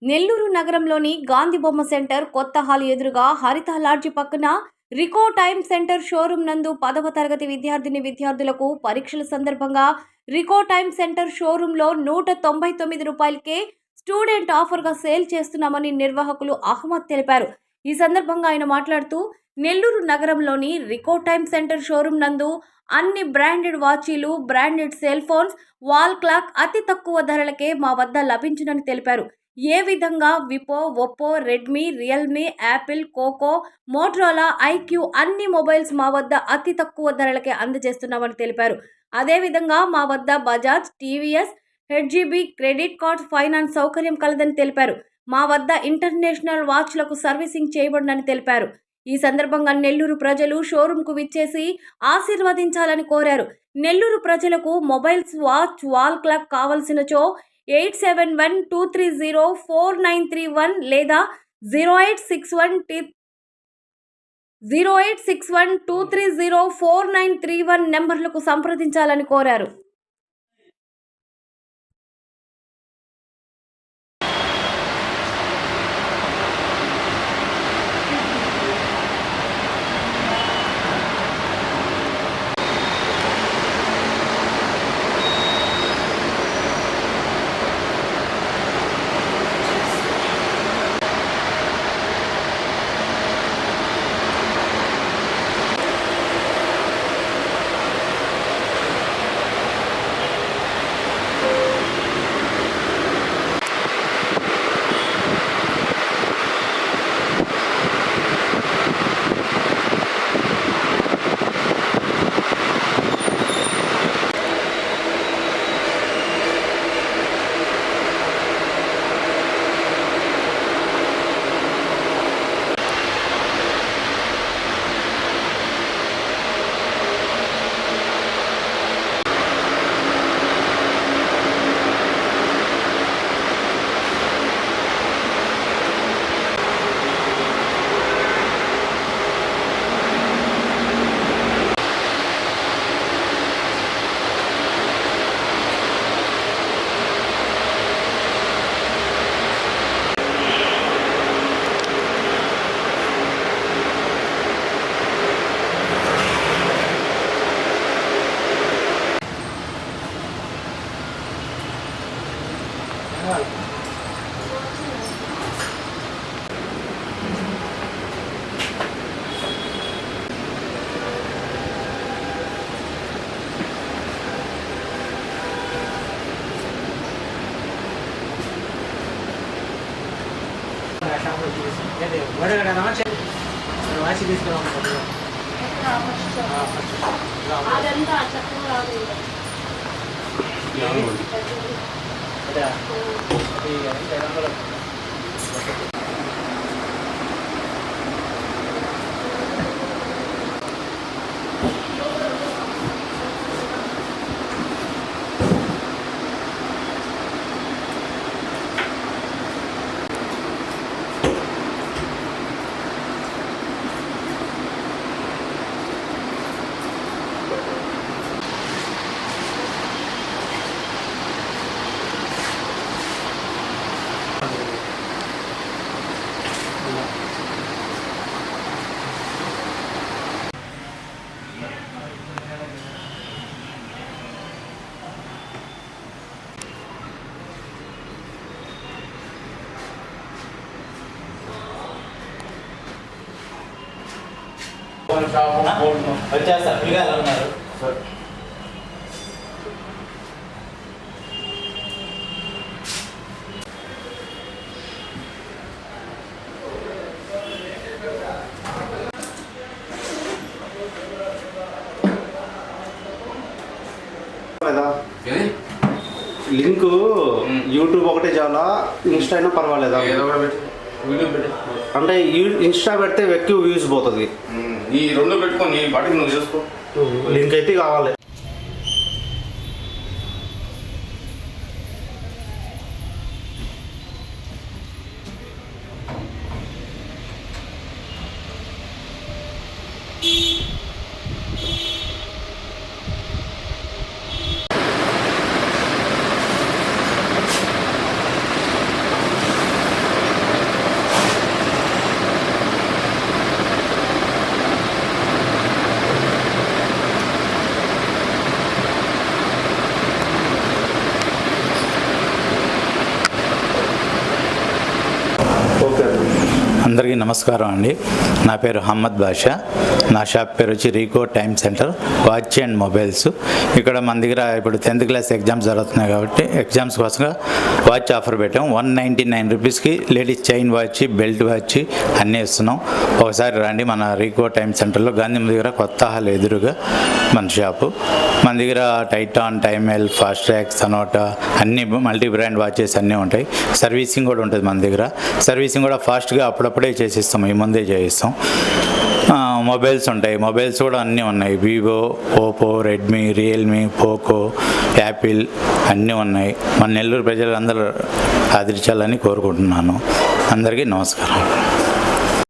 నెల్లూరు నగరంలోని గాంధీ బొమ్మ సెంటర్ కొత్త హాల్ ఎదురుగా హరిత లాడ్జి పక్కన రికో టైమ్ సెంటర్ షోరూమ్ నందు 10వ తరగతి విద్యార్థులకు పరీక్షల సందర్భంగా రికో టైమ్ సెంటర్ షోరూంలో 199 రూపాయలకే స్టూడెంట్ ఆఫర్గా సేల్ చేస్తున్నామని నిర్వాహకులు అహ్మద్ తెలిపారు. ఈ సందర్భంగా ఆయన మాట్లాడుతూ నెల్లూరు నగరంలోని రికో టైమ్ సెంటర్ షోరూమ్ నందు అన్ని బ్రాండెడ్ వాచీలు, branded cell phones, wall clock అతి తక్కువ ధరలకే మా వద్ద లభించునని తెలిపారు. ఏ విధంగా Vivo, Oppo, Redmi, Realme, Apple, కోకో, మోటరోలా, ఐక్యూ అన్ని మొబైల్స్ మా వద్ద అతి తక్కువ ధరలకే అందజేస్తున్నామని తెలిపారు. అదేవిధంగా మా వద్ద Bajaj, TVS, HDB credit card finance సౌకర్యం కలదని తెలిపారు. మా వద్ద ఇంటర్నేషనల్ వాచ్లకు సర్వీసింగ్ చేయబడునని తెలిపారు. ఈ సందర్భంగా నెల్లూరు ప్రజలు షోరూంకు విచ్చేసి ఆశీర్వదించాలని కోరారు. నెల్లూరు ప్రజలకు మొబైల్స్, వాచ్, వాల్ క్లాక్ కావలసినచో 8712304931 లేదా 0861230491 నెంబర్లకు సంప్రదించాలని కోరారు. వాచి తీసుకురావాలి. వచ్చేస్తారు పిల్లలు ఎలా ఉన్నారు సార్? లింక్ యూట్యూబ్ ఒకటే చాలా, ఇన్స్టా అయినా పర్వాలేదా? అంటే ఇన్స్టా పెడితే ఎక్కువ వ్యూస్ పోతుంది. ఈ రెండు పెట్టుకొని వాటికి నువ్వు చేసుకో. లింక్ అయితే కావాలి. అందరికీ నమస్కారం అండి. నా పేరు హమ్మద్ బాషా. నా షాప్ పేరు వచ్చి Rico time centre watch and mobiles. ఇక్కడ మన దగ్గర ఇప్పుడు 10th క్లాస్ ఎగ్జామ్స్ జరుగుతున్నాయి కాబట్టి ఎగ్జామ్స్ కోసంగా వాచ్ ఆఫర్ పెట్టాం. 199 రూపీస్కి ladies chain watch, belt watch అన్నీ ఇస్తున్నాం. ఒకసారి రండి మన రీకో టైమ్ సెంటర్లో, గాంధీ దగ్గర కొత్త హాల్ ఎదురుగా మన షాపు. మన దగ్గర టైటాన్, టైమెల్, ఫాస్ట్ ట్రాక్, సనోటా అన్ని మల్టీ బ్రాండ్ వాచెస్ అన్నీ ఉంటాయి. సర్వీసింగ్ కూడా ఉంటుంది మన దగ్గర. సర్వీసింగ్ కూడా ఫాస్ట్గా అప్పుడప్పుడే చేసిస్తాం, ఈ ముందే చేయిస్తాం. మొబైల్స్ ఉంటాయి, మొబైల్స్ కూడా అన్నీ ఉన్నాయి. Vivo, Oppo, Redmi, Realme, Poco, Apple అన్నీ ఉన్నాయి. మన నెల్లూరు ప్రజలందరూ ఆదరించాలని కోరుకుంటున్నాను. అందరికీ నమస్కారం.